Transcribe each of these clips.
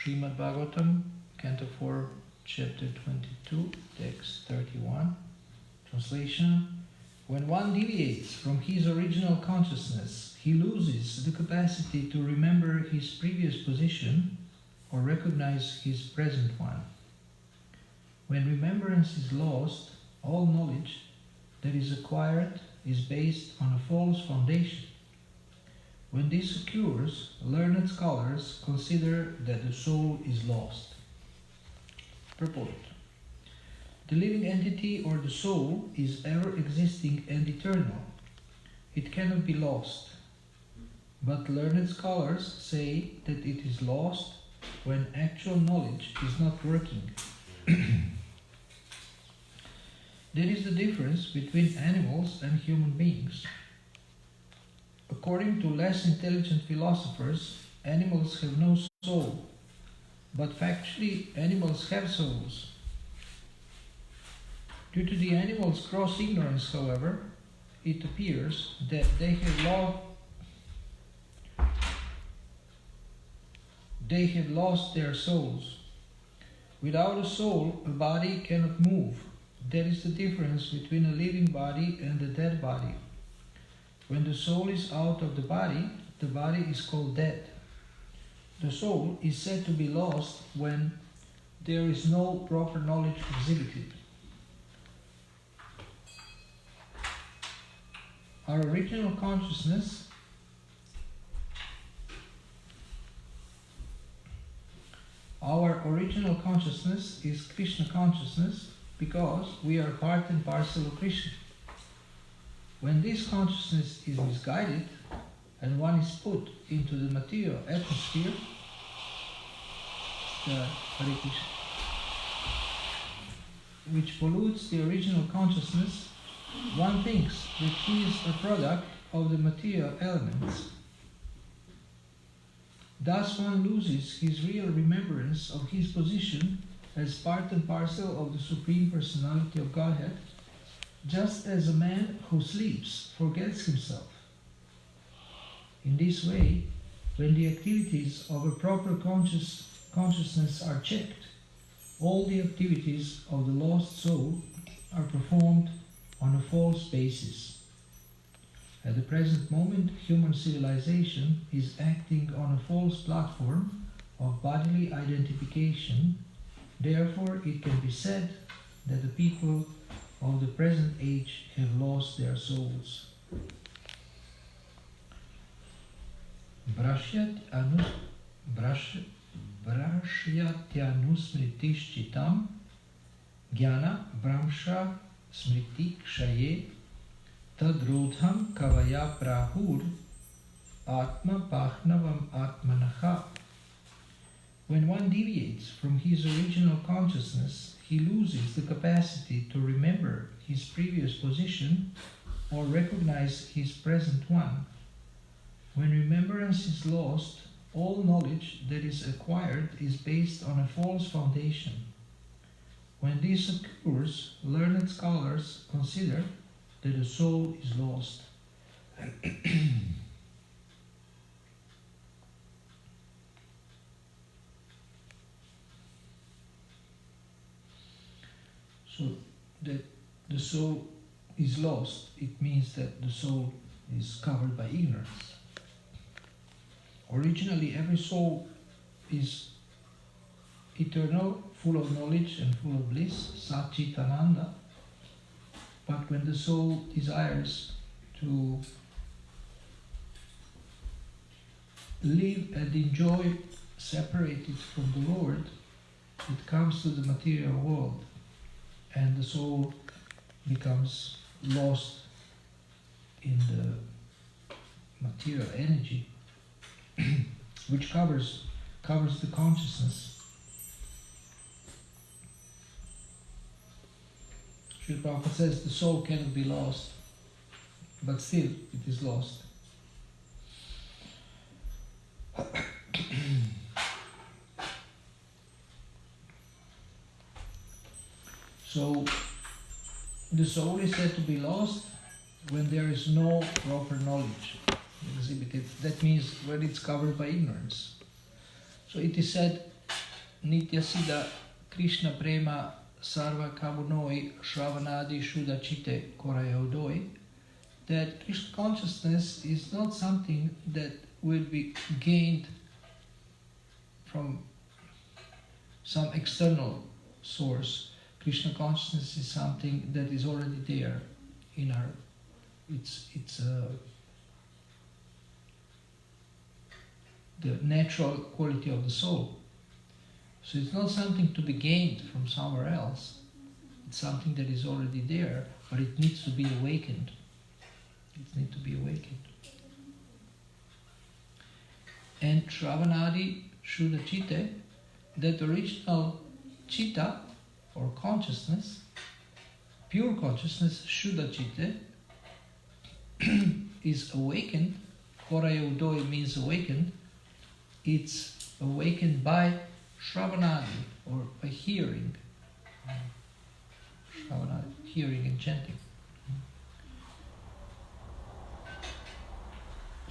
Srimad Bhagavatam, Canto 4, Chapter 22, Text 31. Translation: when one deviates from his original consciousness, he loses the capacity to remember his previous position or recognize his present one. When remembrance is lost, all knowledge that is acquired is based on a false foundation. When this occurs, learned scholars consider that the soul is lost. Purport: the living entity or the soul is ever existing and eternal. It cannot be lost. But learned scholars say that it is lost when actual knowledge is not working. There is the difference between animals and human beings. According to less intelligent philosophers, animals have no soul, but factually animals have souls. Due to the animals' gross ignorance, however, it appears that they have lost their souls. Without a soul, a body cannot move. That is the difference between a living body and a dead body. When the soul is out of the body is called dead. The soul is said to be lost when there is no proper knowledge exhibited. Our original consciousness is Krishna consciousness because we are part and parcel of Krishna. When this consciousness is misguided and one is put into the material atmosphere, which pollutes the original consciousness, one thinks that he is a product of the material elements. Thus one loses his real remembrance of his position as part and parcel of the Supreme Personality of Godhead, just as a man who sleeps forgets himself. In this way, when the activities of a proper consciousness are checked, all the activities of the lost soul are performed on a false basis. At the present moment, human civilization is acting on a false platform of bodily identification. Therefore, it can be said that the people of the present age have lost their souls. Brashyatyanusmritishchitam jnana bramsha smriti kshaye tadrodham kavaya prahur atma pahnavam atmanaha. When one deviates from his original consciousness, he loses the capacity to remember his previous position or recognize his present one. When remembrance is lost, all knowledge that is acquired is based on a false foundation. When this occurs, learned scholars consider that the soul is lost. So that the soul is lost, it means that the soul is covered by ignorance. Originally, every soul is eternal, full of knowledge and full of bliss, Satchitananda. But when the soul desires to live and enjoy separated from the Lord, it comes to the material world, and the soul becomes lost in the material energy, which covers the consciousness. Srila Prabhupada says the soul cannot be lost, but still it is lost. So the soul is said to be lost when there is no proper knowledge exhibited. That means when it's covered by ignorance. So it is said Nityasiddha Krishna Prema Sarva Kamunoi Shravanadi Shuddha Chitte Korayodoi, that Krishna consciousness is not something that will be gained from some external source. Krishna consciousness is something that is already there in our. It's the natural quality of the soul. So it's not something to be gained from somewhere else. It's something that is already there, but it needs to be awakened. It needs to be awakened. And Shravanadi Shuddha Chitte, that original chitta, or consciousness, pure consciousness, Shuddha Chitte, is awakened. Koraya Udoi means awakened. It's awakened by Shravanadi, or by hearing. Shravanadi, hearing and chanting.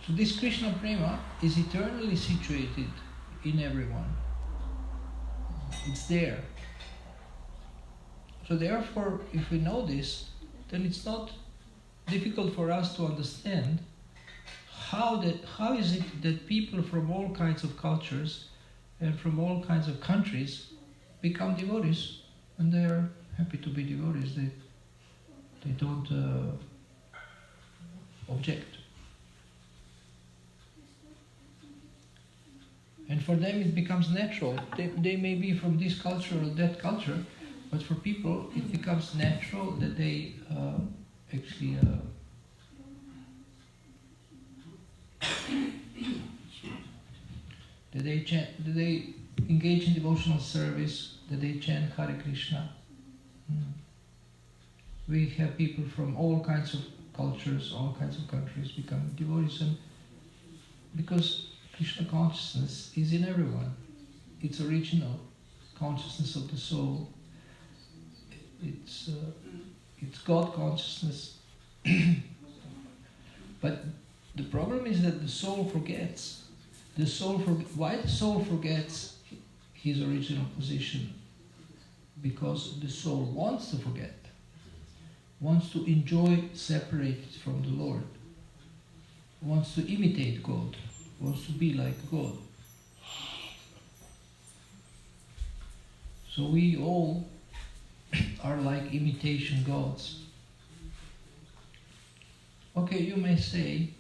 So this Krishna Prema is eternally situated in everyone. It's there. So therefore, if we know this, then it's not difficult for us to understand how is it that people from all kinds of cultures and from all kinds of countries become devotees, and they are happy to be devotees. They don't object. And for them it becomes natural. They may be from this culture or that culture, but for people it becomes natural that they actually that they chant, that they engage in devotional service, that they chant Hare Krishna. We have people from all kinds of cultures, all kinds of countries become devotees, and because Krishna consciousness is in everyone. It's original consciousness of the soul. It's God consciousness. But the problem is that the soul forgets. Why the soul forgets his original position? Because the soul wants to forget, wants to enjoy separated from the Lord, wants to imitate God, wants to be like God. So we all are like imitation gods. Okay, you may say,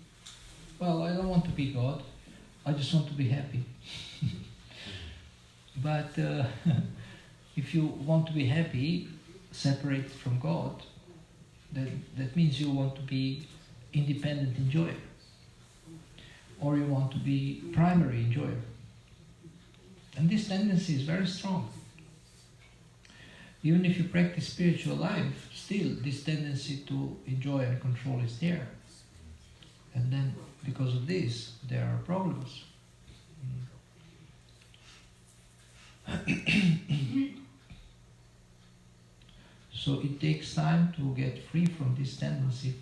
well, I don't want to be God, I just want to be happy. But if you want to be happy, separated from God, then that means you want to be independent enjoyer, or you want to be primary enjoyer. And this tendency is very strong. Even if you practice spiritual life, still this tendency to enjoy and control is there. And then because of this, there are problems. So it takes time to get free from this tendency.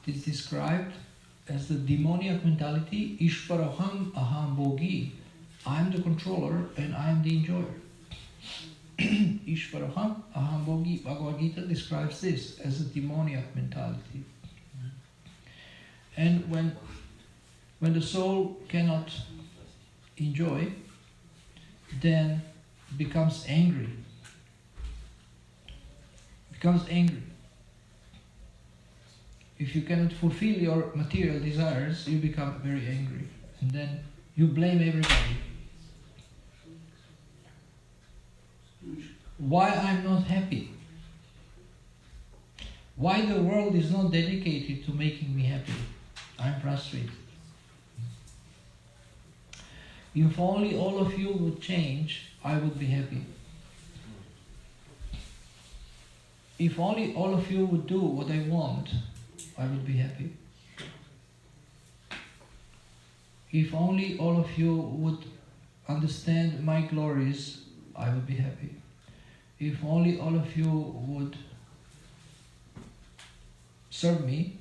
It is described as the demoniac mentality, Ishvaraham aham bhogi. I am the controller and I am the enjoyer. Ishvaraham aham bhogi. Bhagavad Gita describes this as a demoniac mentality. And when the soul cannot enjoy, then becomes angry. Becomes angry. If you cannot fulfill your material desires, you become very angry. And then you blame everybody. Why I'm not happy? Why the world is not dedicated to making me happy? I'm frustrated. If only all of you would change, I would be happy. If only all of you would do what I want, I would be happy. If only all of you would understand my glories, I would be happy. If only all of you would serve me,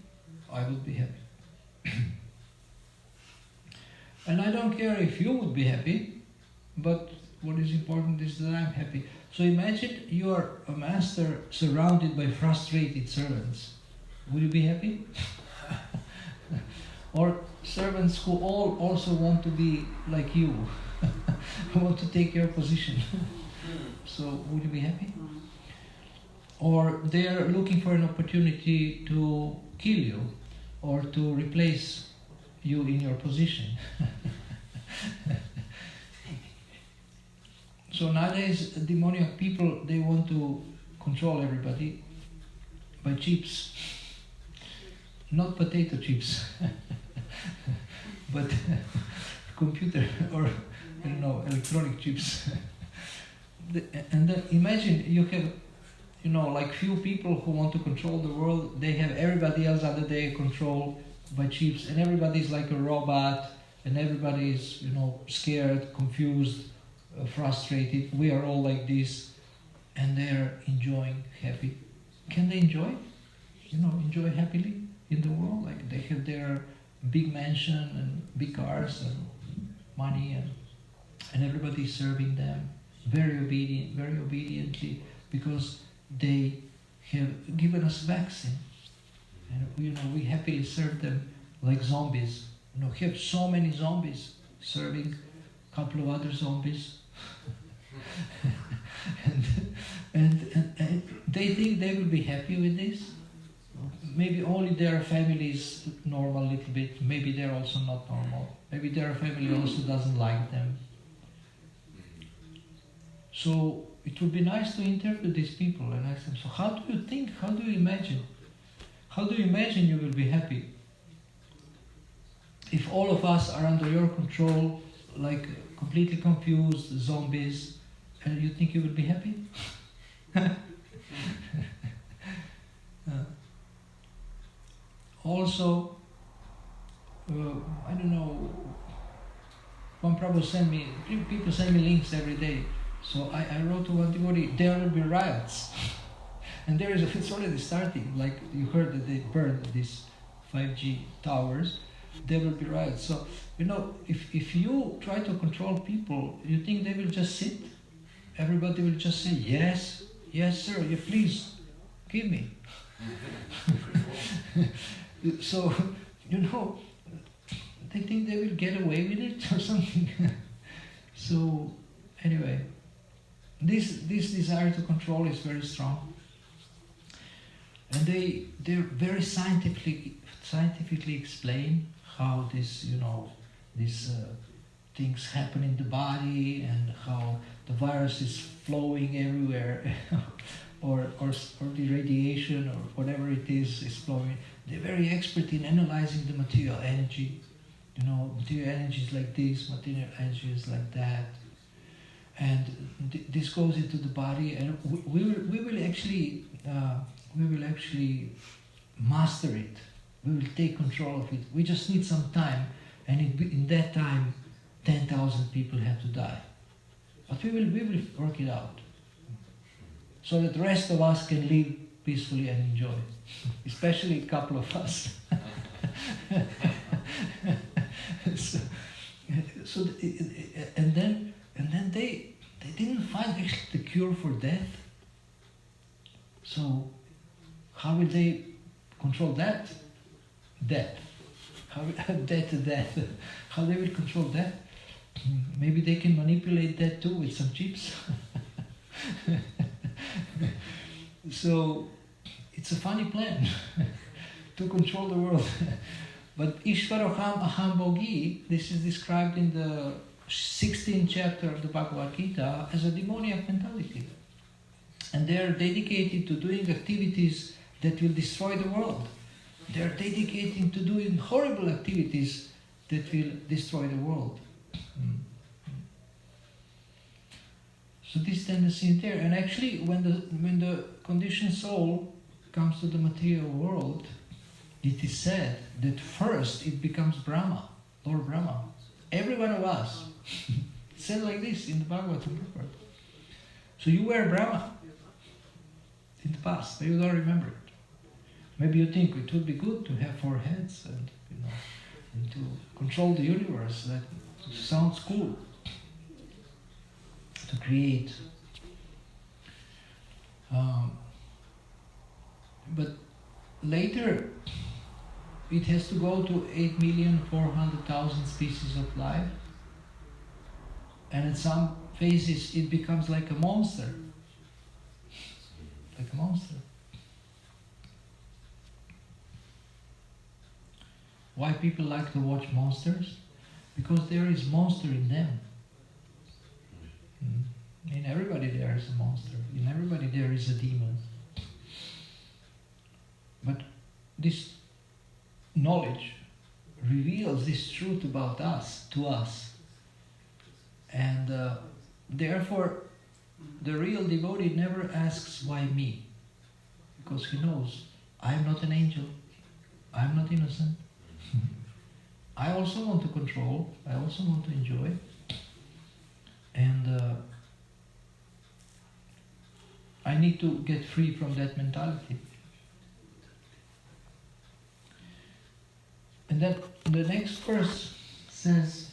I would be happy. And I don't care if you would be happy, but what is important is that I'm happy. So imagine you are a master surrounded by frustrated servants. Will you be happy? Or servants who all also want to be like you, want to take your position. So would you be happy? Or they are looking for an opportunity to kill you or to replace you in your position. So nowadays, demoniac people, they want to control everybody by chips. Not potato chips, but computer or, I don't know, electronic chips. And then imagine you have, like few people who want to control the world, they have everybody else under their control by chips, and everybody is like a robot, and everybody is, scared, confused, frustrated. We are all like this, and they are enjoying happy. Can they enjoy? Enjoy happily in the world? Like they have their big mansion and big cars and money, and everybody is serving them very obediently, because they have given us vaccine. And we happily serve them like zombies. We have so many zombies serving a couple of other zombies. and they think they will be happy with this. Maybe only their family is normal a little bit. Maybe they're also not normal. Maybe their family also doesn't like them. So it would be nice to interview these people and ask them, so how do you think, how do you imagine? How do you imagine you will be happy? If all of us are under your control, like completely confused zombies, and you think you will be happy? Also, I don't know, one Prabhu people send me links every day. So I wrote to one devotee, there will be riots. And it's already starting, like you heard that they burned these 5G towers, there will be riots. So, if you try to control people, you think they will just sit? Everybody will just say, yes, sir, you please, give me. So, they think they will get away with it or something. So, anyway, this desire to control is very strong. And they're very scientifically explain how this, these things happen in the body, and how the virus is flowing everywhere, or the radiation or whatever it is flowing. They're very expert in analyzing the material energy. Material energy is like this, material energy is like that. And this goes into the body, and we will actually master it. We will take control of it. We just need some time, and in that time, 10,000 people have to die. But we will work it out, so that the rest of us can live peacefully and enjoy, especially a couple of us. And then they didn't find actually the cure for death. So how will they control that? Death. Death. How they will control that? Maybe they can manipulate that too with some chips. So it's a funny plan to control the world. But Ishvaroham Aham Bhogi, this is described in the 16th chapter of the Bhagavad Gita as a demoniac mentality. And they are dedicated to doing activities that will destroy the world. They are dedicated to doing horrible activities that will destroy the world. So this tendency is there. And actually, when the conditioned soul comes to the material world, it is said that first it becomes Brahma, Lord Brahma. Every one of us. It said like this in the Bhagavatam. So you were Brahma in the past, but you don't remember it. Maybe you think it would be good to have 4 heads and to control the universe. That sounds cool. To create. But later, it has to go to 8,400,000 species of life. And in some phases, it becomes like a monster. Like a monster. Why people like to watch monsters? Because there is monster in them. In everybody there is a monster. In everybody there is a demon. But this knowledge reveals this truth about us, to us. And therefore, the real devotee never asks, why me? Because he knows, I am not an angel. I am not innocent. I also want to control. I also want to enjoy. And I need to get free from that mentality. And then the next verse says,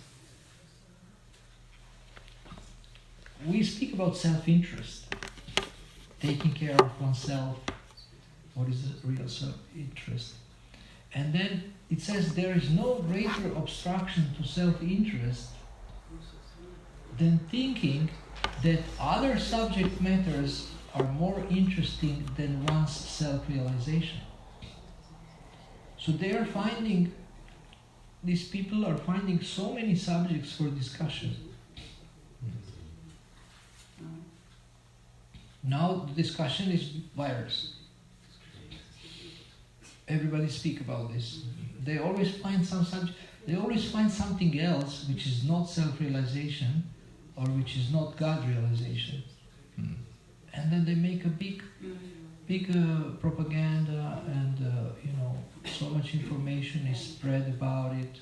we speak about self-interest, taking care of oneself. What is the real self-interest? And then it says there is no greater obstruction to self-interest than thinking that other subject matters are more interesting than one's self-realization. So they are finding, these people are finding so many subjects for discussion. Now the discussion is virus. Everybody speak about this. They always find they always find something else which is not self-realization or which is not God realization. And then they make a big propaganda, and so much information is spread about it.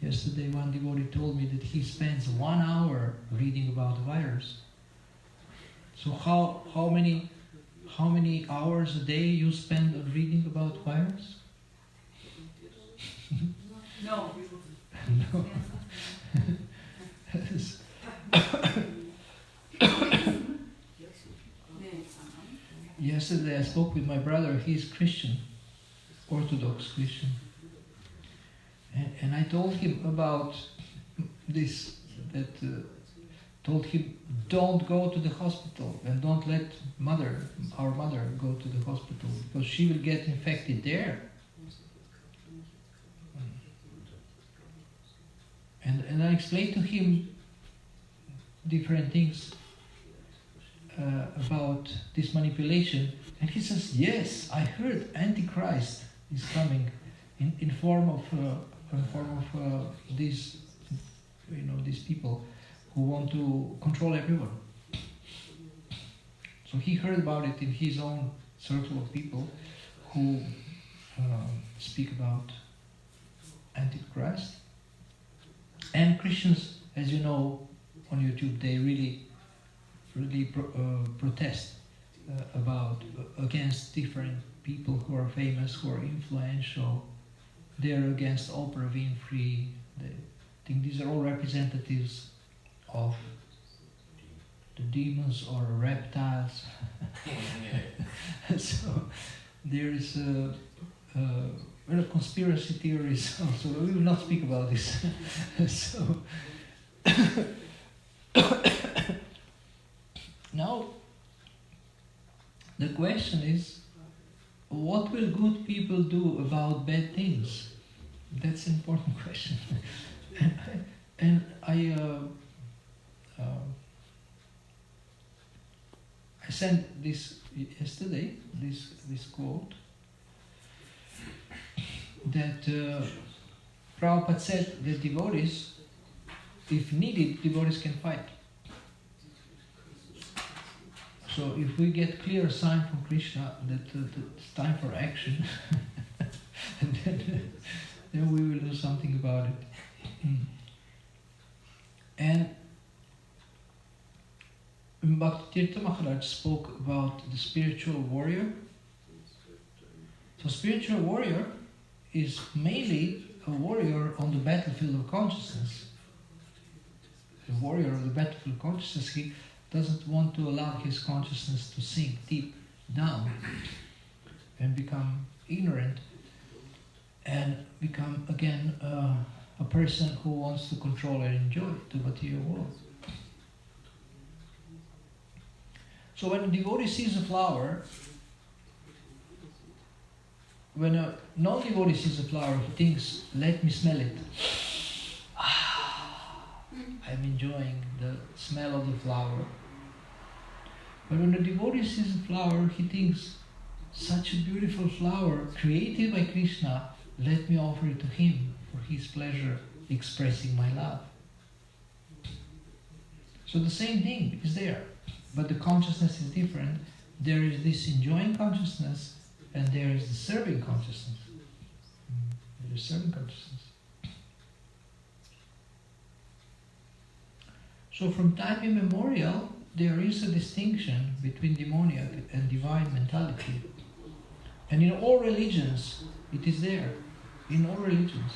Yesterday one devotee told me that he spends 1 hour reading about the virus. So how many hours a day you spend on reading about virus? No. No. Yesterday I spoke with my brother. He's Christian, Orthodox Christian, and I told him about this. Told him, don't go to the hospital and don't let our mother go to the hospital, because she will get infected there. And I explained to him different things about this manipulation, and he says, yes, I heard Antichrist is coming in form of these people who want to control everyone. So he heard about it in his own circle of people who speak about Antichrist. And Christians, as you know, on YouTube, they really protest against different people who are famous, who are influential. They are against Oprah Winfrey. They think these are all representatives of the demons or reptiles. So there is a lot of conspiracy theories also. We will not speak about this. So now the question is, what will good people do about bad things? That's an important question. And I sent this yesterday, this quote, that Prabhupada said that devotees, if needed, devotees can fight. So if we get clear sign from Krishna that it's time for action, then we will do something about it. And Bhaktitirtha Maharaj spoke about the spiritual warrior. So spiritual warrior is mainly a warrior on the battlefield of consciousness. The warrior of the battlefield of consciousness, he doesn't want to allow his consciousness to sink deep down and become ignorant and become again a person who wants to control and enjoy the material world. So when a devotee sees a flower, when a non-devotee sees a flower, he thinks, let me smell it. I'm enjoying the smell of the flower. But when a devotee sees a flower, he thinks, such a beautiful flower, created by Krishna, let me offer it to him for his pleasure, expressing my love. So the same thing is there, but the consciousness is different. There is this enjoying consciousness, and there is the serving consciousness. There is serving consciousness. So from time immemorial, there is a distinction between demoniac and divine mentality. And in all religions, it is there. In all religions.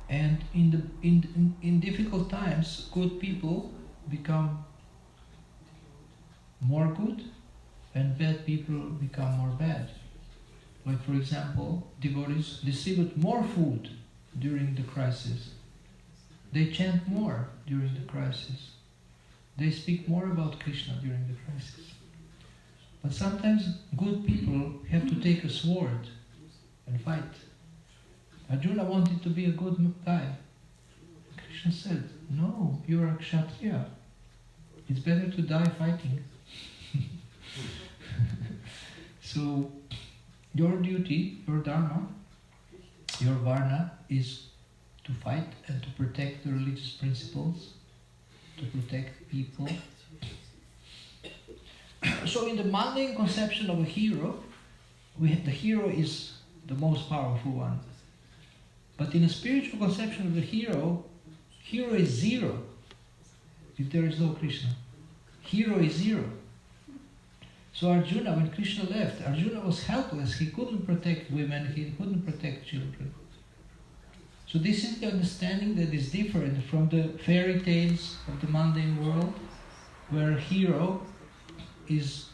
And in difficult times, good people become more good, and bad people become more bad. Like, for example, devotees distribute more food during the crisis. They chant more during the crisis. They speak more about Krishna during the crisis. But sometimes good people have to take a sword and fight. Arjuna wanted to be a good guy. Krishna said, no, you are a Kshatriya. It's better to die fighting. So, your duty, your dharma, your varna is to fight and to protect the religious principles, to protect people. So in the mundane conception of a hero, the hero is the most powerful one. But in a spiritual conception of the hero is zero if there is no Krishna. Hero is zero. So Arjuna, when Krishna left, Arjuna was helpless. He couldn't protect women, he couldn't protect children. So this is the understanding that is different from the fairy tales of the mundane world, where a hero is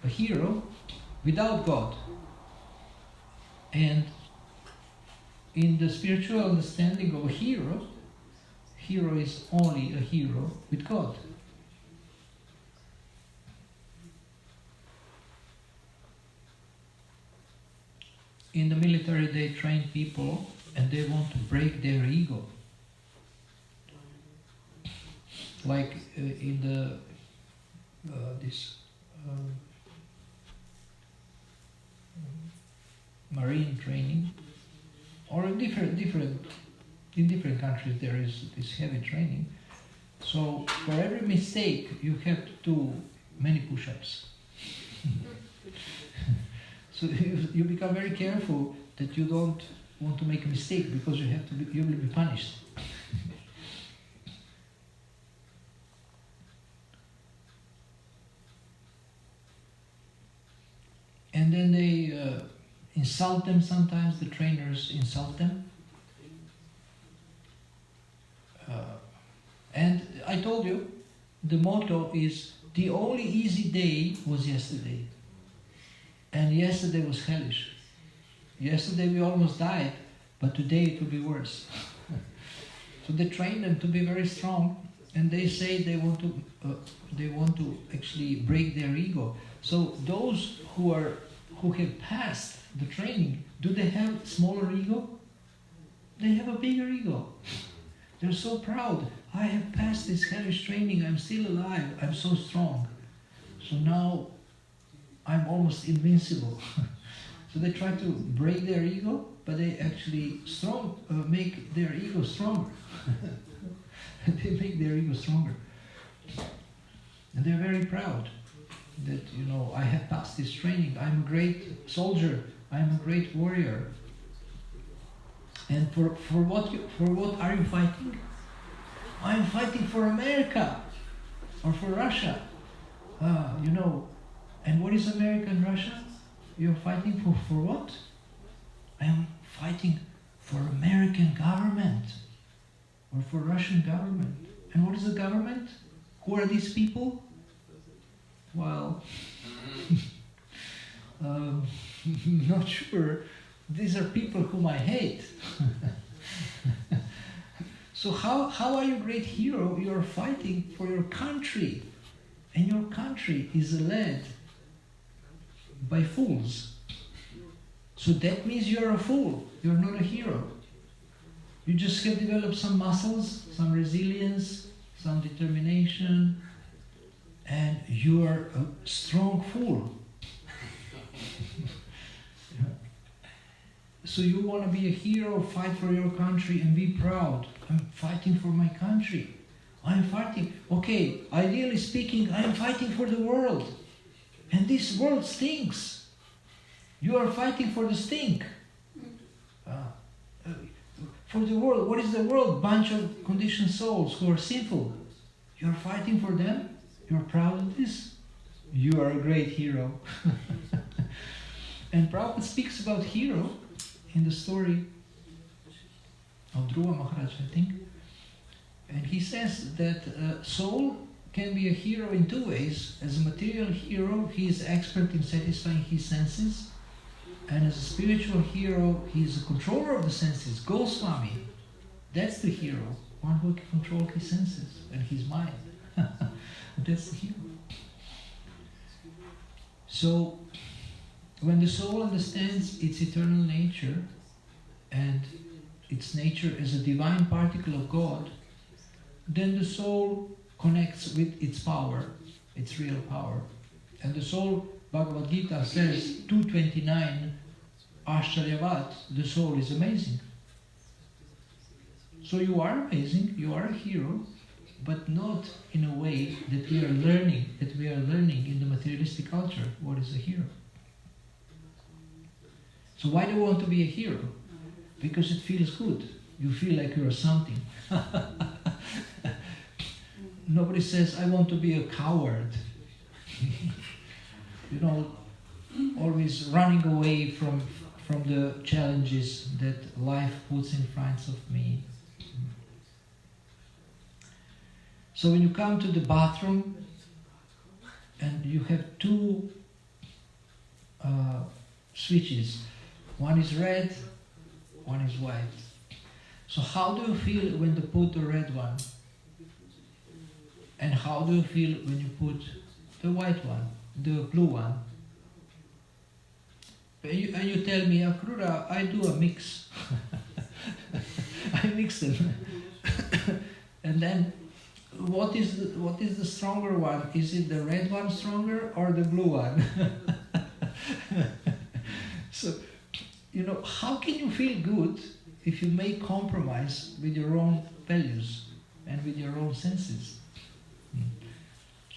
a hero without God. And in the spiritual understanding of a hero is only a hero with God. In the military, they train people and they want to break their ego. Like in the marine training, or in different countries there is this heavy training. So for every mistake you have to do many push-ups. So you become very careful that you don't want to make a mistake, because you will be punished. And then they insult them sometimes, the trainers insult them. And I told you, the motto is, the only easy day was yesterday. And yesterday was hellish. Yesterday we almost died, but today it will be worse. So they train them to be very strong, and they say they want to actually break their ego. So those who have passed the training, do they have smaller ego? They have a bigger ego. They're so proud. I have passed this hellish training, I'm still alive, I'm so strong. So now I'm almost invincible. So they try to break their ego, but they actually make their ego stronger. They make their ego stronger. And they're very proud that, I have passed this training, I'm a great soldier, I'm a great warrior. And for what are you fighting? I'm fighting for America or for Russia. And what is America and Russia? You're fighting for what? or for Russian government. And what is the government? Who are these people? Well, not sure. These are people whom I hate. So how are you a great hero? You're fighting for your country. And your country is led by fools. So that means you're a fool. You're not a hero. You just have developed some muscles, some resilience, some determination, and you are a strong fool. So you want to be a hero, fight for your country and be proud. I'm fighting for my country. I'm fighting. Okay, ideally speaking, I am fighting for the world. And this world stinks. You are fighting for the stink. For the world. What is the world? Bunch of conditioned souls who are sinful. You are fighting for them? You are proud of this? You are a great hero. And Prabhupada speaks about hero in the story of Dhruva Maharaj, I think. And he says that soul can be a hero in two ways. As a material hero, he is expert in satisfying his senses. And as a spiritual hero, he is a controller of the senses, Goswami. That's the hero, one who can control his senses and his mind. That's the hero. So, when the soul understands its eternal nature and its nature as a divine particle of God, then the soul connects with its power, its real power. And the soul, Bhagavad Gita says, 229, Ashcharyavat, the soul is amazing. So you are amazing, you are a hero, but not in a way that we are learning in the materialistic culture what is a hero. So why do you want to be a hero? Because it feels good. You feel like you're something. Nobody says, I want to be a coward. Always running away from the challenges that life puts in front of me. So when you come to the bathroom and you have two switches, one is red, one is white. So how do you feel when you put the red one? And how do you feel when you put the white one, the blue one? And you tell me, Akrura, I do a mix. I mix them. And then, what is the stronger one? Is it the red one stronger or the blue one? So, how can you feel good if you make compromise with your own values and with your own senses?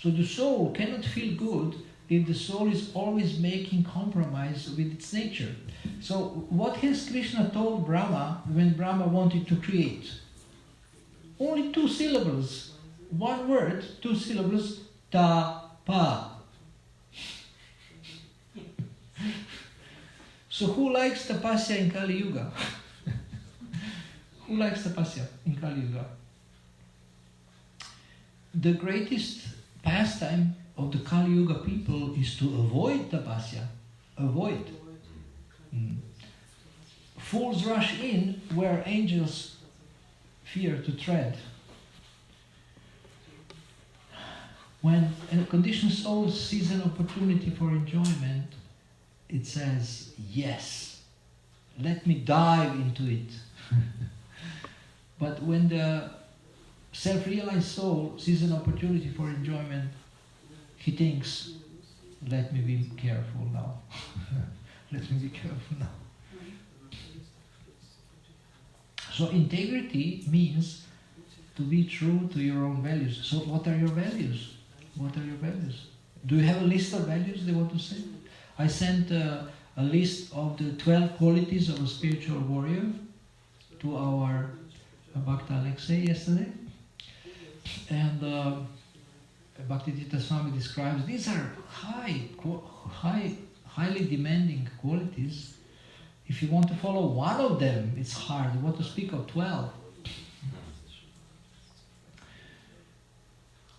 So the soul cannot feel good if the soul is always making compromise with its nature. So what has Krishna told Brahma when Brahma wanted to create? Only 2 syllables. One word, 2 syllables, ta-pa. So who likes tapasya in Kali Yuga? Who likes tapasya in Kali Yuga? The greatest pastime of the Kali Yuga people is to avoid tapasya. Avoid. Fools rush in where angels fear to tread. When a conditioned soul sees an opportunity for enjoyment, it says, yes, let me dive into it. But when the self-realized soul sees an opportunity for enjoyment, he thinks, let me be careful now. Let me be careful now. So integrity means to be true to your own values. So what are your values? What are your values? Do you have a list of values they want to say? I sent a list of the 12 qualities of a spiritual warrior to our Bhakta Alexei yesterday. And Bhaktivedanta Swami describes these are highly demanding qualities. If you want to follow one of them, it's hard. You want to speak of 12.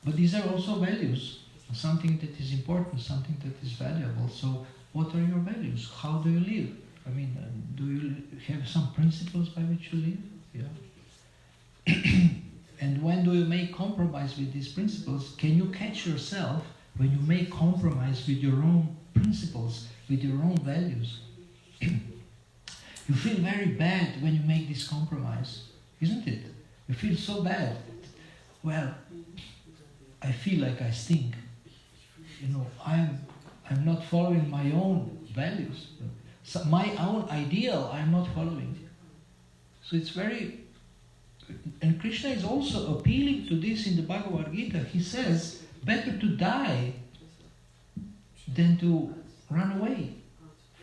But these are also values, something that is important, something that is valuable. So what are your values? How do you live? I mean, do you have some principles by which you live? Yeah. And when do you make compromise with these principles? Can you catch yourself when you make compromise with your own principles, with your own values? You feel very bad when you make this compromise, isn't it? You feel so bad. Well, I feel like I stink. You know, I'm not following my own values. So my own ideal I'm not following. So it's very... And Krishna is also appealing to this in the Bhagavad Gita. He says, better to die than to run away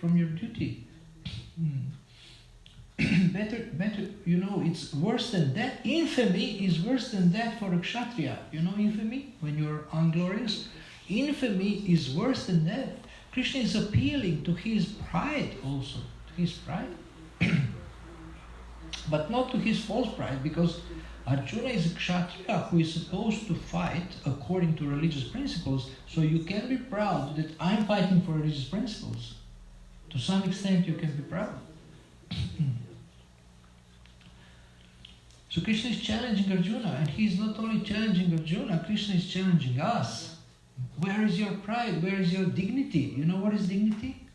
from your duty. better, you know, it's worse than death. Infamy is worse than death for a Kshatriya. You know infamy? When you're unglorious? Infamy is worse than death. Krishna is appealing to his pride also. To his pride. But not to his false pride, because Arjuna is a Kshatriya who is supposed to fight according to religious principles. So you can be proud that I'm fighting for religious principles. To some extent you can be proud. So Krishna is challenging Arjuna, and he is not only challenging Arjuna, Krishna is challenging us. Where is your pride? Where is your dignity? You know what is dignity?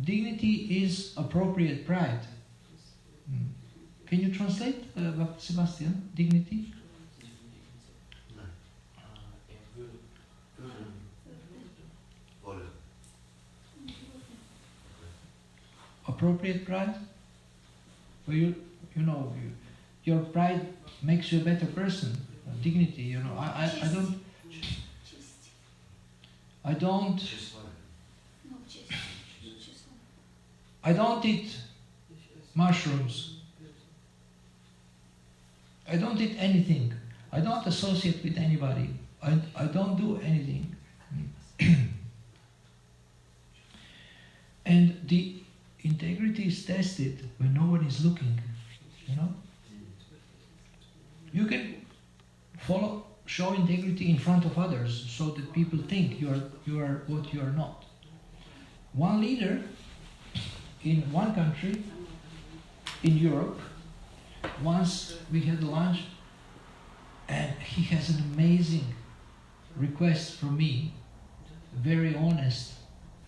Dignity is appropriate pride. Can you translate, Sebastian? Dignity? Appropriate pride? Well, your pride makes you a better person. Dignity, you know. I don't eat mushrooms. I don't eat anything. I don't associate with anybody. I don't do anything. And the integrity is tested when no one is looking, you know. You can show integrity in front of others so that people think you are what you are not. One leader in one country in Europe, once we had lunch, and he has an amazing request from me, very honest.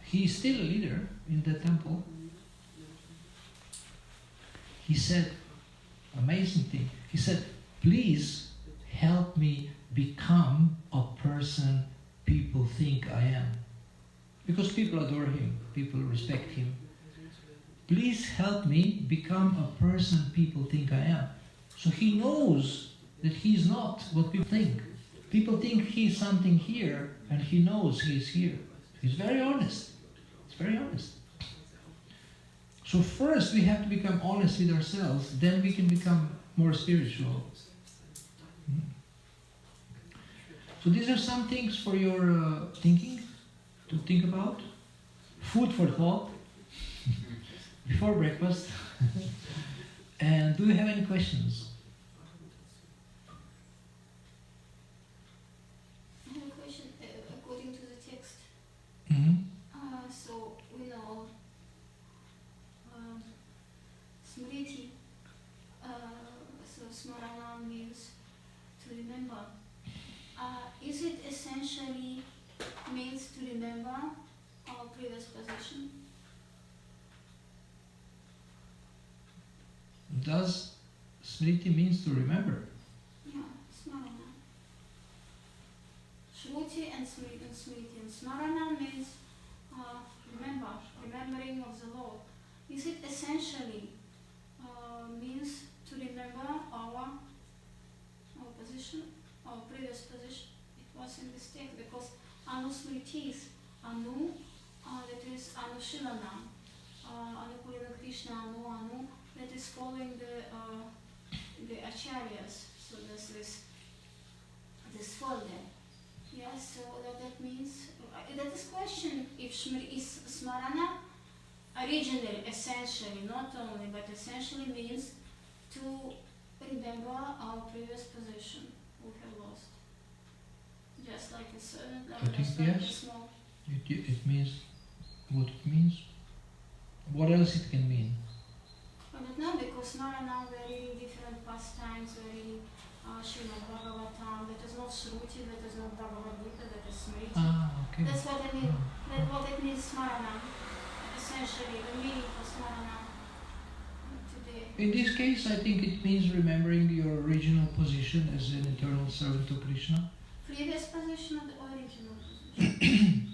He is still a leader in the temple. He said, amazing thing, he said, please help me become a person people think I am. Because people adore him, people respect him. Please help me become a person people think I am. So he knows that he's not what people think. People think he's something here, and he knows he's here. He's very honest. It's very honest. So first we have to become honest with ourselves, then we can become more spiritual. So these are some things for your thinking, to think about. Food for thought. Before breakfast. And do you have any questions? I have a question according to the text. So we know Smriti, so Smarana means to remember. Is it essentially means to remember our previous position? Does Smriti means to remember? Yeah, Smarana. Shruti and Smriti and Smriti. And Smarana means remember, remembering of the Lord. Is it essentially means to remember our position, our previous position? It was in this text because Anu Smritis, Anu, that is Anushilana, Anukulina Krishna, Anu, that is following the acharyas. So there's this folder. Yeah, so that means that is question if is Smarana originally, essentially, not only, but essentially means to remember our previous position we have lost. Just like a servant, I like think just like a yes. small. It means what it means. What else it can mean? I don't know, because now we're reading different pastimes, we're reading Srimad Bhagavatam, that is not Shruti, that is not Bhagavad Gita, that is Smriti. Ah, okay. That's what I mean. That's what it means, Smarana. Essentially, the meaning of Smarana today. In this case, I think it means remembering your original position as an eternal servant to Krishna. Previous position or the original position?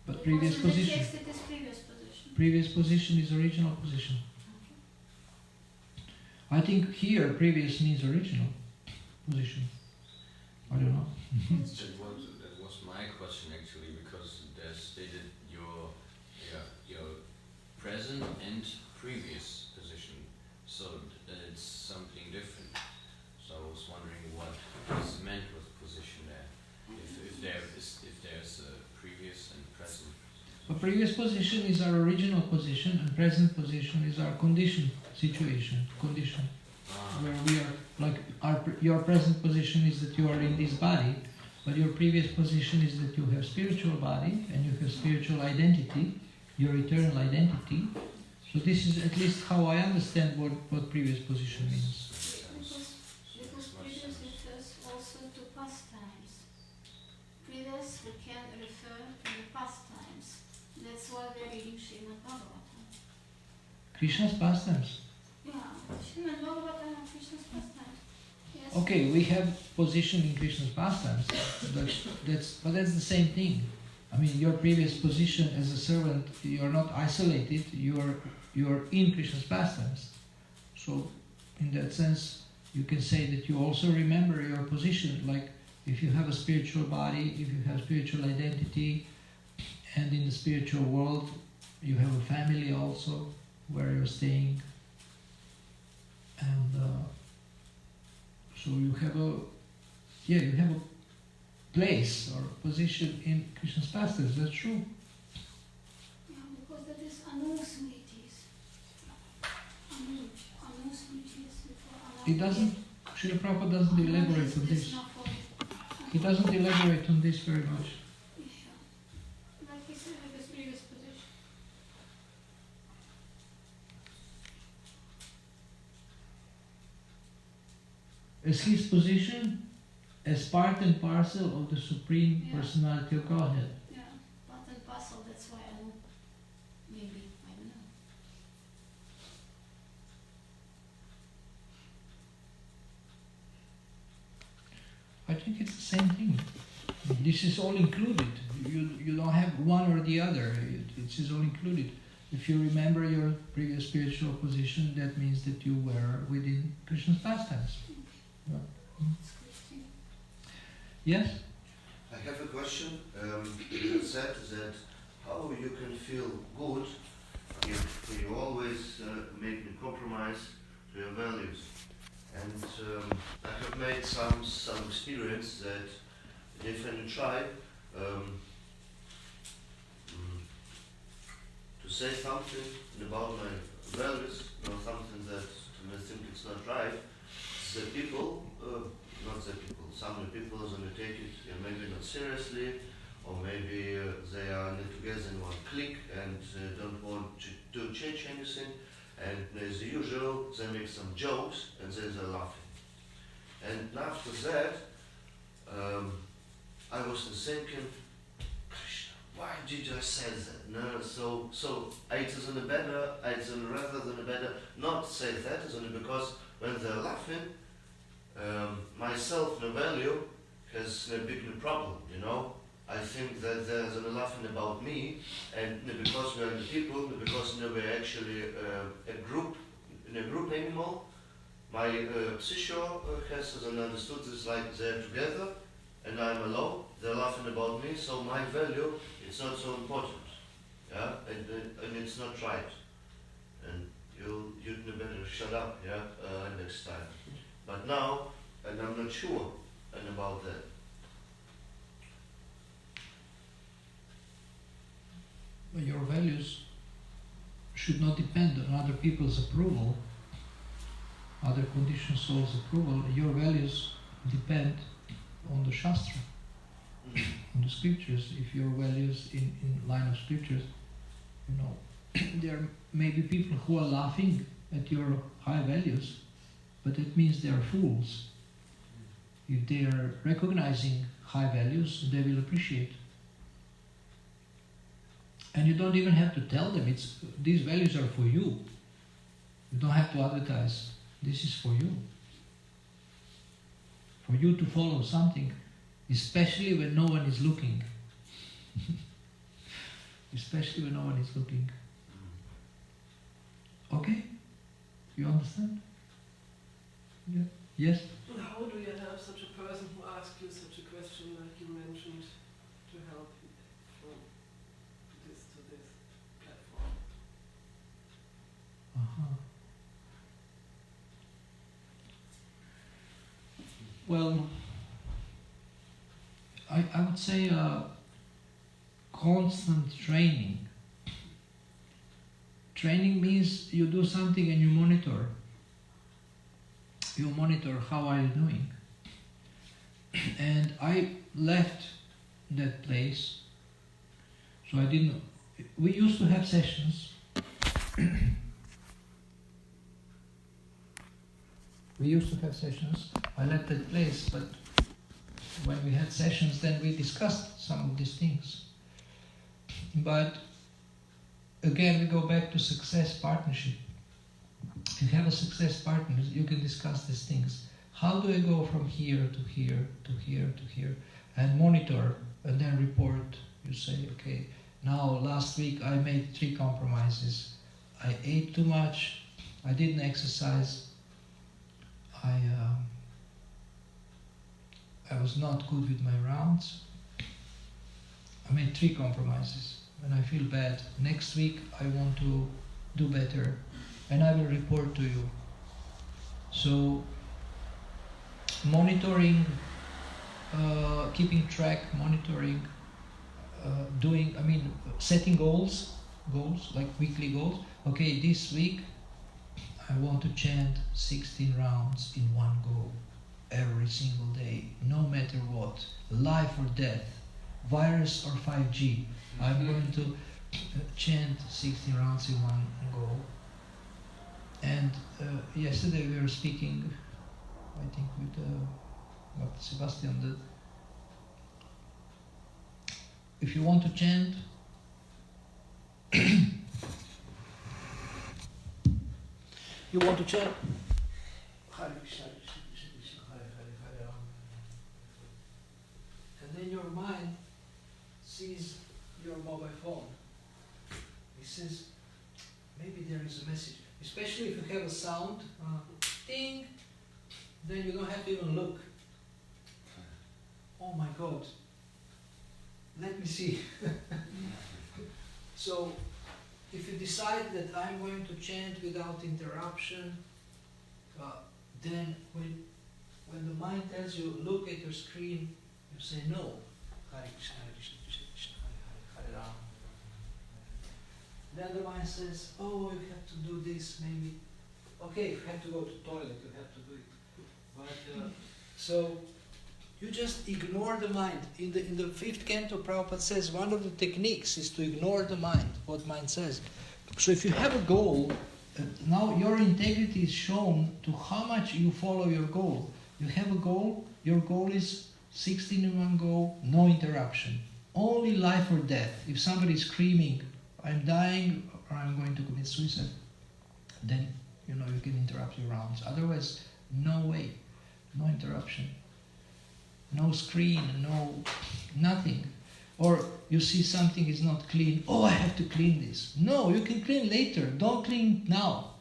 But Because previous in the position. text it is previous position. Previous position is original position. I think here previous means original position. I don't know. That was my question actually, because they stated your present and previous position, so it's something different. So I was wondering what is meant with position there. If there's a previous and present. But previous position is our original position, and present position is our condition, situation, condition. Where we are, like your present position is that you are in this body, but your previous position is that you have spiritual body and you have spiritual identity, your eternal identity. So this is at least how I understand what previous position means. Because previous refers also to past times. Previous we can refer to the past times. That's why we're reading Srimad Bhagavatam. Krishna's pastimes. Yeah, Srimad Bhagavatam and Krishna's pastimes. Yes. Okay, we have position in Krishna's pastimes. But that's the same thing. I mean, your previous position as a servant, you are not isolated. You are in Krishna's pastimes. So, in that sense, you can say that you also remember your position. Like, if you have a spiritual body, if you have spiritual identity, and in the spiritual world, you have a family also where you're staying. And so you have a place or position in Krishna's pastimes. That's true. Yeah, because that is Anusmritis. Anusmritis. It doesn't. Srila Prabhupada doesn't elaborate on this. He doesn't elaborate on this very much. Yeah. Like he said with his previous position. As his position as part and parcel of the Supreme Yeah. Personality of Godhead. Yeah, part and parcel, that's why I know. Maybe, I don't know. I think it's the same thing. This is all included. You don't have one or the other. It is all included. If you remember your previous spiritual position, that means that you were within Krishna's pastimes. Yeah. It's good thing. Yes? I have a question. You said that how you can feel good if you always make a compromise to your values. And I have made some experience that if I try to say something about my values or something that I think it's not right, the people, some of the people are going to take it maybe not seriously, or maybe they are not together in one clique and don't want to change anything, and as usual they make some jokes and then they're laughing. And after that I was thinking, Krishna, why did I say that? No, so it is better, it's rather than better not say that, it's only because when they're laughing, myself, no value, has a big problem, you know. I think that they're laughing about me, and because we're the people, because we're actually a group anymore. My Sisho has understood this, like they're together, and I'm alone. They're laughing about me, so my value is not so important, yeah, and it's not right. And you'd better shut up, yeah, next time. But now, and I'm not sure about that. But your values should not depend on other people's approval, other conditioned souls' approval. Your values depend on the Shastra, on the scriptures. If your values in line of scriptures, you know, there may be people who are laughing at your high values, but it means they are fools. If they are recognizing high values, they will appreciate. And you don't even have to tell them, these values are for you. You don't have to advertise, this is for you. For you to follow something, especially when no one is looking. Especially when no one is looking. Okay? You understand? Yeah. Yes? How do you help such a person who asks you such a question like you mentioned to help from this to this platform? Well, I would say constant training. Training means you do something and you monitor. You monitor how are you doing. And I left that place, so I didn't. We used to have sessions. We used to have sessions. I left that place, but when we had sessions, then we discussed some of these things. But again, we go back to success partnership. If you have a success partner, you can discuss these things. How do I go from here to here to here to here, and monitor and then report? You say, okay, now last week I made 3 compromises. I ate too much. I didn't exercise. I was not good with my rounds. I made 3 compromises, and I feel bad. Next week I want to do better, and I will report to you. So, monitoring, keeping track, monitoring, setting goals like weekly goals. Okay, this week I want to chant 16 rounds in one go, every single day, no matter what, life or death, virus or 5G. I'm going to chant 16 rounds in one go. And yesterday we were speaking, I think with Sebastian, that if you want to chant, you want to chant Hare Krishna, Krishna Krishna Krishna, Hare Hare, Hare Ram, and then your mind sees your mobile phone. It says, maybe there is a message. Especially if you have a sound, ding, then you don't have to even look. Oh my God, let me see. So, if you decide that I'm going to chant without interruption, then when the mind tells you, look at your screen, you say no. Hare Krishna, Hare Krishna, Krishna Krishna, Hare Hare, Hare Ram. Then the mind says, oh, you have to do this, maybe. Okay, if you have to go to the toilet, you have to do it. But, so, you just ignore the mind. In the 5th canto, Prabhupada says one of the techniques is to ignore the mind, what mind says. So if you have a goal, now your integrity is shown to how much you follow your goal. You have a goal, your goal is 16 in one go, no interruption. Only life or death. If somebody is screaming, I'm dying or I'm going to commit suicide, then you can interrupt your rounds. Otherwise, no way, no interruption. No screen, nothing. Or you see something is not clean, oh, I have to clean this. No, you can clean later, don't clean now.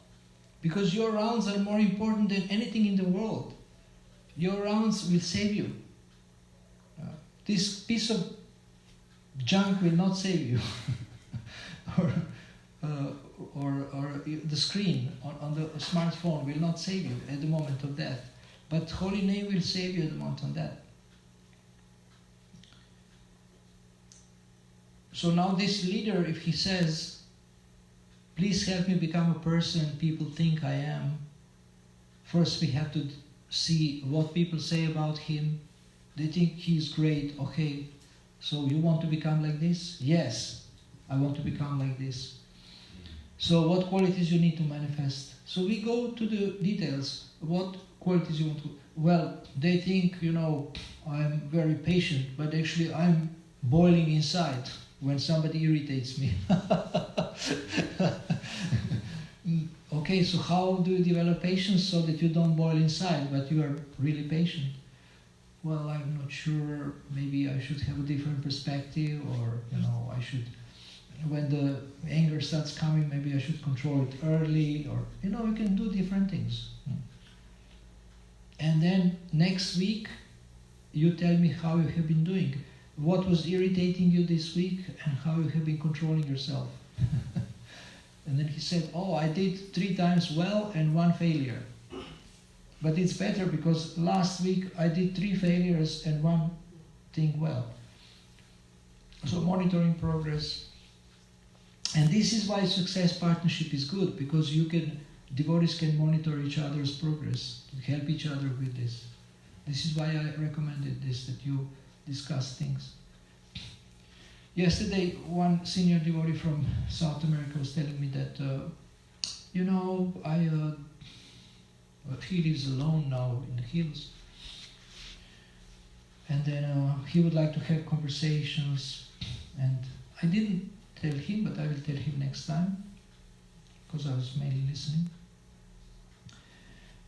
Because your rounds are more important than anything in the world. Your rounds will save you. This piece of junk will not save you. or the screen on the smartphone will not save you at the moment of death. But Holy Name will save you at the moment of death. So now this leader, if he says, please help me become a person people think I am, first we have to see what people say about him, they think he's great. Okay, so you want to become like this? Yes, I want to become like this. So what qualities you need to manifest? So we go to the details. What qualities you want to... Well, they think, I'm very patient, but actually I'm boiling inside when somebody irritates me. Okay, so how do you develop patience so that you don't boil inside, but you are really patient? Well, I'm not sure, maybe I should have a different perspective, or, I should, when the anger starts coming, maybe I should control it early, or, you can do different things. And then next week, you tell me how you have been doing. What was irritating you this week, and how you have been controlling yourself. And then he said, I did 3 times well and 1 failure. But it's better because last week I did 3 failures and 1 thing well. So monitoring progress. And this is why success partnership is good, because devotees can monitor each other's progress, to help each other with this. This is why I recommended this, that you discuss things. Yesterday, one senior devotee from South America was telling me that, he lives alone now in the hills. And then he would like to have conversations. And I didn't tell him, but I will tell him next time, because I was mainly listening.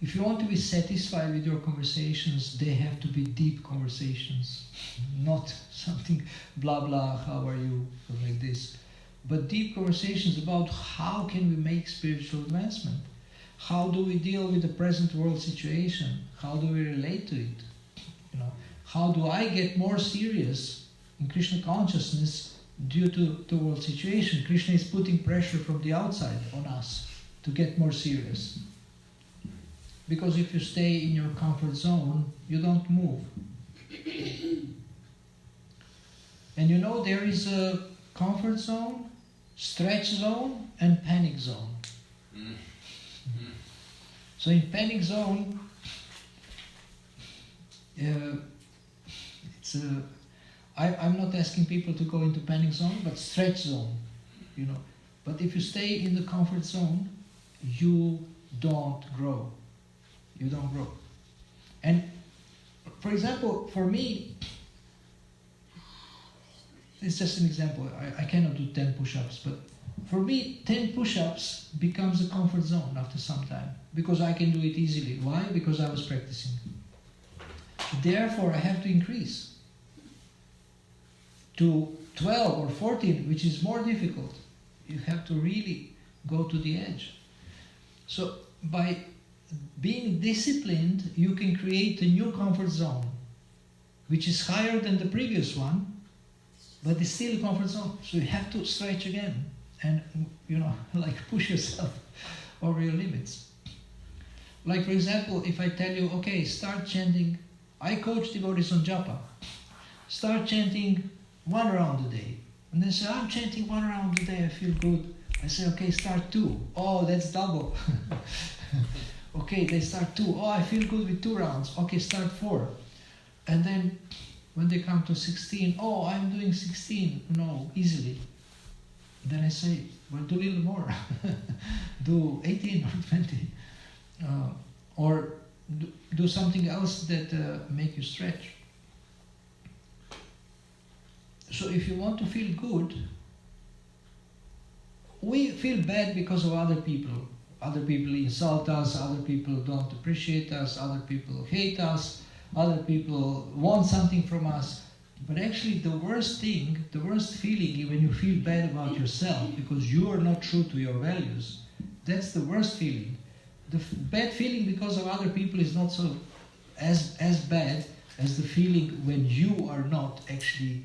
If you want to be satisfied with your conversations, they have to be deep conversations, not something blah blah, how are you, or like this. But deep conversations about how can we make spiritual advancement? How do we deal with the present world situation? How do we relate to it? How do I get more serious in Krishna consciousness due to the world situation? Krishna is putting pressure from the outside on us to get more serious. Because if you stay in your comfort zone, you don't move. And there is a comfort zone, stretch zone, and panic zone. So in panic zone, I'm not asking people to go into panic zone, but stretch zone, But if you stay in the comfort zone, you don't grow. You don't grow. And for example, for me, it's just an example. I cannot do 10 push-ups, but for me, 10 push-ups becomes a comfort zone after some time, because I can do it easily. Why? Because I was practicing. Therefore, I have to increase to 12 or 14, which is more difficult. You have to really go to the edge. So by being disciplined, you can create a new comfort zone, which is higher than the previous one, but it's still a comfort zone. So you have to stretch again and, push yourself over your limits. Like, for example, if I tell you, okay, start chanting, I coach devotees on japa. Start chanting 1 round a day. And they say, I'm chanting 1 round a day, I feel good. I say, okay, start 2. Oh, that's double. Okay, they start 2. Oh, I feel good with 2 rounds. Okay, start 4. And then when they come to 16, oh, I'm doing 16. No, easily. Then I say, well, do a little more. Do 18 or 20. Or do something else that make you stretch. So if you want to feel good, we feel bad because of other people. Other people insult us, other people don't appreciate us, other people hate us, other people want something from us. But actually the worst thing, the worst feeling when you feel bad about yourself because you are not true to your values, that's the worst feeling. The bad feeling because of other people is not so as bad as the feeling when you are not actually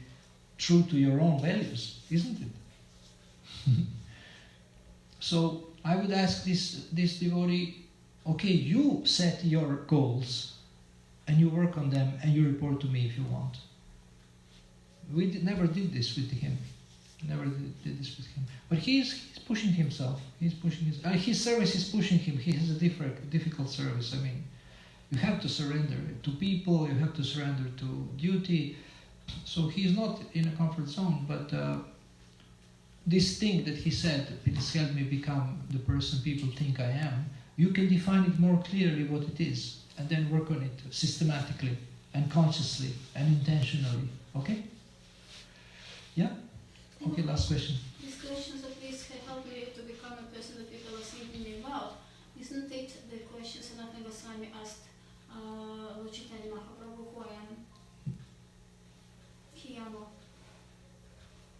true to your own values, isn't it? So I would ask this devotee, okay, you set your goals and you work on them and you report to me if you want. We never did this with him. Never did this with him. But he's pushing himself. He's pushing his service is pushing him. He has a difficult service. I mean, You have to surrender to people, you have to surrender to duty. So he's not in a comfort zone, but this thing that he said, please help me become the person people think I am, you can define it more clearly what it is, and then work on it systematically and consciously and intentionally. Okay? Yeah? Okay, last question. These questions of please help me to become a person that people are thinking about. Isn't it the question Sanatana Goswami asked Lord Chaitanya Mahaprabhu, who I am?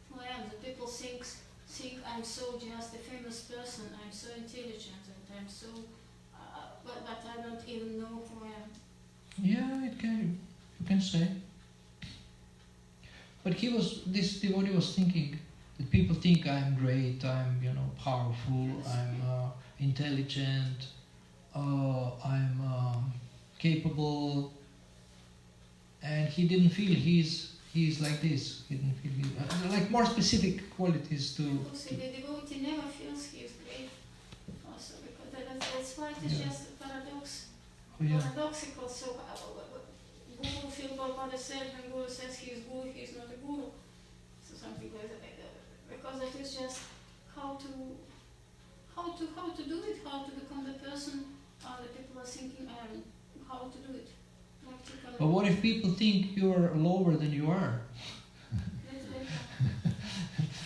Who I am? The people think I'm so just a famous person, I'm so intelligent, and I'm so, but I don't even know who I am. Yeah, you can say. But this devotee was thinking that people think I'm great, I'm powerful, I'm intelligent, I'm capable, and he didn't feel he's like this. He didn't feel like more specific qualities to. The devotee never feels he is great, also because that's why it is just a paradox. Oh, yeah. Paradoxical. So Guru feels Prabhupada said when Guru says he is Guru, he is not a Guru. So something like that. Because it is just how to do it, how to become the person that people are thinking I am, how to do it. But what if people think you are lower than you are?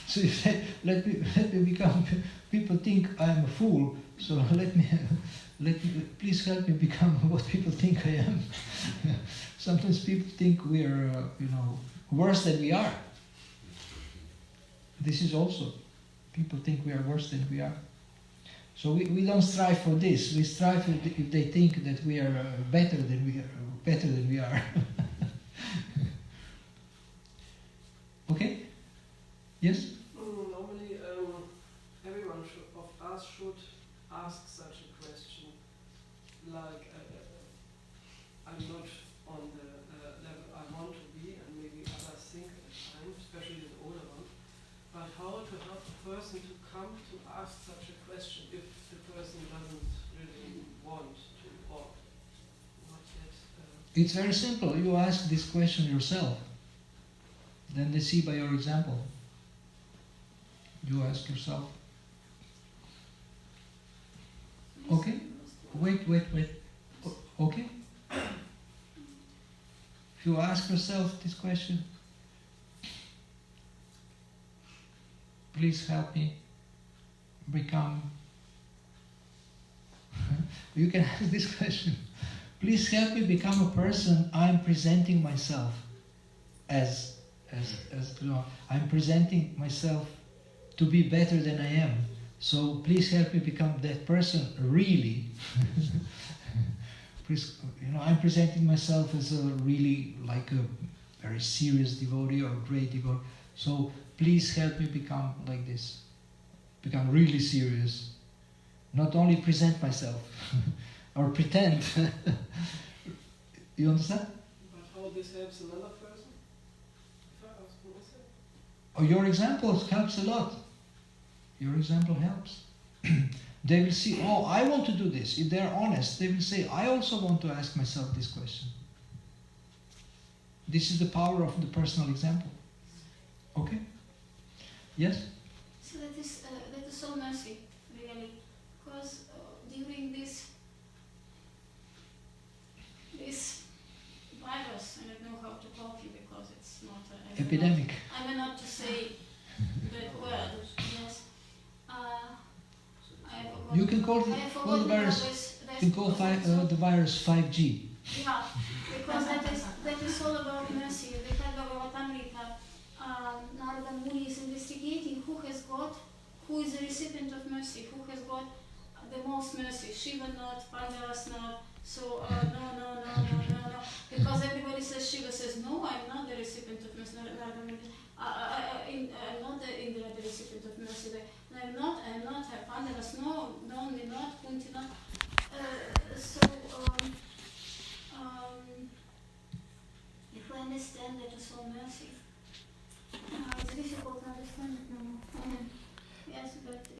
So you say, let me become. People think I am a fool, so let me. Please help me become what people think I am. Sometimes people think we are, worse than we are. This is also, people think we are worse than we are. So we don't strive for this. We strive if they think that we are better than we are. Okay? Yes? Normally, everyone of us should ask such a question. Like, I'm not on the level I want to be, and maybe others think that I'm, especially the older ones. But how to help a person to come to ask such a question if the person doesn't really want to, or not yet? It's very simple. You ask this question yourself. Then they see by your example. You ask yourself. Okay? Wait. Okay? If you ask yourself this question, please help me become. You can ask this question. Please help me become a person I'm presenting myself as I'm presenting myself to be better than I am. So please help me become that person really. Please, I'm presenting myself as a really like a very serious devotee or great devotee. So please help me become like this. Become really serious. Not only present myself or pretend. You understand? But how this helps another person? If I ask myself. Oh, your example helps a lot. Your example helps. They will see, oh, I want to do this. If they're honest, they will say, I also want to ask myself this question. This is the power of the personal example. Okay? Yes? So that is all mercy, really. Because during this virus, I don't know how to call it because it's not Epidemic. I may not to say that word. Yes. You can call the virus. You can call the virus 5G. Yeah, because that is all about mercy. The Bhagavatamrita, Narada Muni is investigating who is the recipient of mercy, who has got the most mercy. Shiva not, Pandavas not. So no. Because everybody says, Shiva says, no, I'm not the recipient of mercy. Narada Muni, I'm not the recipient of mercy. I'm not. Pandavas, no, me not, Kunti not. If we understand that it's all mercy, it's difficult to understand it now. Yes, but